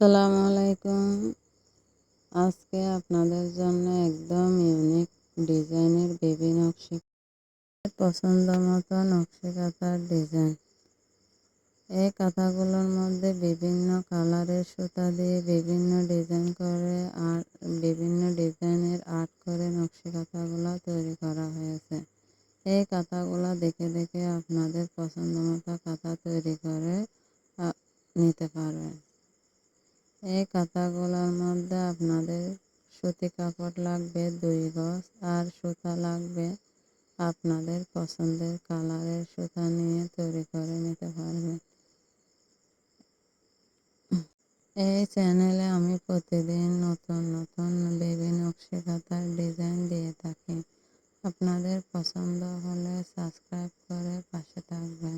আসসালামু আলাইকুম। আজকে আপনাদের জন্য একদম ইউনিক ডিজাইনের বেবি নকশি, পছন্দ মতো নকশি কাঁথার ডিজাইন। এই কাঁথাগুলোর মধ্যে বিভিন্ন কালারের সুতা দিয়ে বিভিন্ন ডিজাইন করে আর বিভিন্ন ডিজাইনের আর্ট করে নকশি কাঁথাগুলো তৈরি করা হয়েছে। এই কাঁথাগুলো দেখে দেখে আপনাদের পছন্দ মতো কাঁথা তৈরি করে নিতে পারবেন। এই কাঁথাগুলোর মধ্যে আপনাদের সুতি কাপড় লাগবে 2 গজ আর সুতা লাগবে আপনাদের পছন্দের কালারের সুতা নিয়ে তৈরি করে নিতে পারবেন। এই চ্যানেলে আমি প্রতিদিন নতুন নতুন বেবি নকশি কাঁথার ডিজাইন দিয়ে থাকি। আপনাদের পছন্দ হলে সাবস্ক্রাইব করে পাশে থাকবেন।